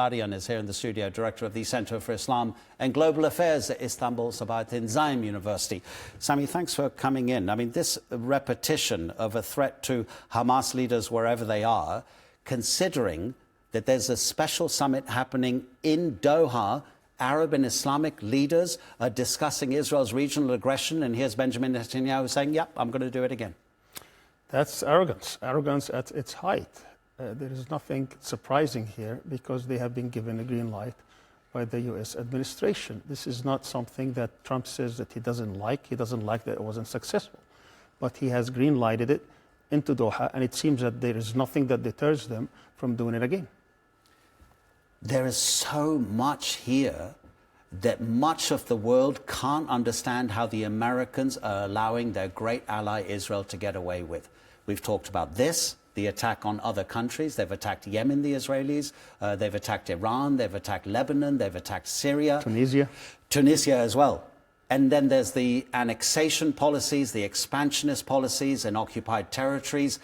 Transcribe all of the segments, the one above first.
Al-Arian is here in the studio, Director of the Center for Islam and Global Affairs at Istanbul, Sabahattin, Zaim University. Sami, thanks for coming in. I mean, this repetition of a threat to Hamas leaders wherever they are, considering that there's a special summit happening in Doha, Arab and Islamic leaders are discussing Israel's regional aggression, and here's Benjamin Netanyahu saying, yep, I'm going to do it again. That's arrogance at its height. There is nothing surprising here because they have been given a green light by the U.S. administration. This is not something that Trump says that he doesn't like. He doesn't like that it wasn't successful. But he has green lighted it into Doha, and it seems that there is nothing that deters them from doing it again. There is so much here that much of the world can't understand how the Americans are allowing their great ally Israel to get away with. We've talked about this, the attack on other countries. They've attacked Yemen, the Israelis. They've attacked Iran. They've attacked Lebanon. They've attacked Syria. Tunisia as well. And then there's the annexation policies, the expansionist policies in occupied territories.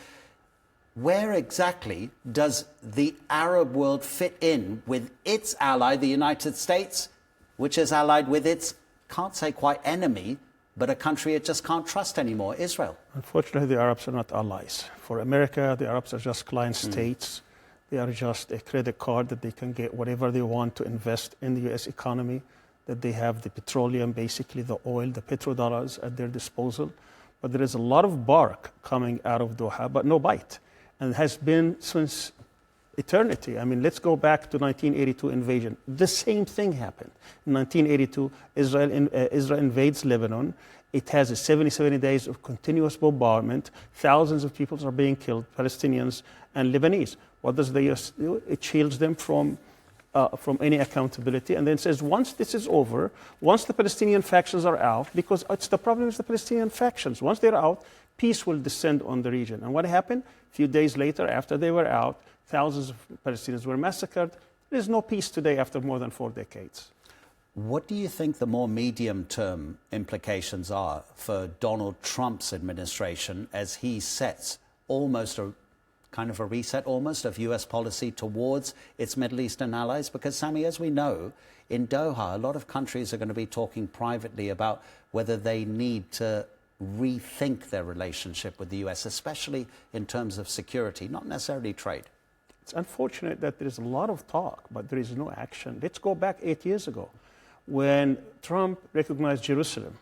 Where exactly does the Arab world fit in with its ally, the United States, which is allied with its, can't say quite enemy, but a country it just can't trust anymore, Israel? Unfortunately, the Arabs are not allies. For America, the Arabs are just client states. They are just a credit card that they can get whatever they want to invest in the U.S. economy, that they have the petroleum, basically the oil, the petrodollars at their disposal. But there is a lot of bark coming out of Doha, but no bite. And it has been since eternity. I mean, let's go back to 1982 invasion. The same thing happened. In 1982, Israel invades Lebanon. It has a 70 days of continuous bombardment. Thousands of people are being killed, Palestinians and Lebanese. What does the U.S. do? It shields them from any accountability, and then says, once this is over, once the Palestinian factions are out, because it's the problem is the Palestinian factions, once they're out, peace will descend on the region. And what happened? A few days later, after they were out, thousands of Palestinians were massacred. There is no peace today after more than 4 decades. What do you think the more medium-term implications are for Donald Trump's administration as he sets almost a kind of a reset almost of U.S. policy towards its Middle Eastern allies? Because, Sami, as we know, in Doha, a lot of countries are going to be talking privately about whether they need to rethink their relationship with the U.S., especially in terms of security, not necessarily trade. It's unfortunate that there is a lot of talk, but there is no action. Let's go back 8 years ago when Trump recognized Jerusalem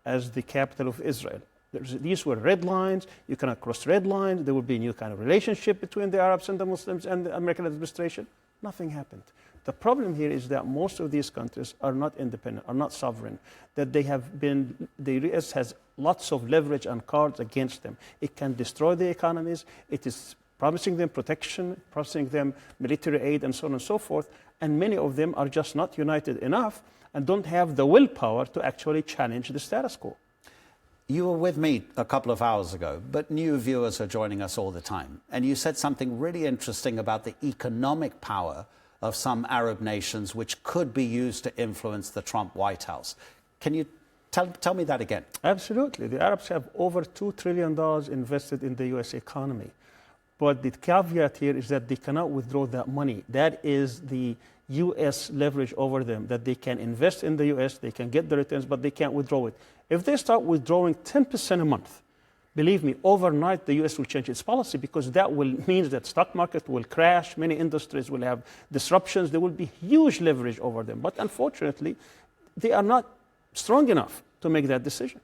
as the capital of Israel. These were red lines. You cannot cross red lines. There would be a new kind of relationship between the Arabs and the Muslims and the American administration. Nothing happened. The problem here is that most of these countries are not independent, are not sovereign, that they have been, the U.S. has lots of leverage and cards against them. It can destroy the economies. It is promising them protection, promising them military aid, and so on and so forth. And many of them are just not united enough and don't have the willpower to actually challenge the status quo. You were with me a couple of hours ago, but new viewers are joining us all the time. And you said something really interesting about the economic power of some Arab nations which could be used to influence the Trump White House. Can you tell me that again? Absolutely. The Arabs have over $2 trillion invested in the U.S. economy. But the caveat here is that they cannot withdraw that money. That is the U.S. leverage over them, that they can invest in the U.S., they can get the returns, but they can't withdraw it. If they start withdrawing 10% a month, believe me, overnight the U.S. will change its policy, because that will mean that stock market will crash, many industries will have disruptions, there will be huge leverage over them. But unfortunately, they are not strong enough to make that decision.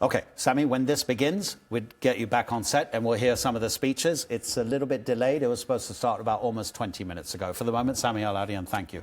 Okay, Sami, when this begins, we'll get you back on set and we'll hear some of the speeches. It's a little bit delayed. It was supposed to start about almost 20 minutes ago. For the moment, Sami Al-Arian, thank you.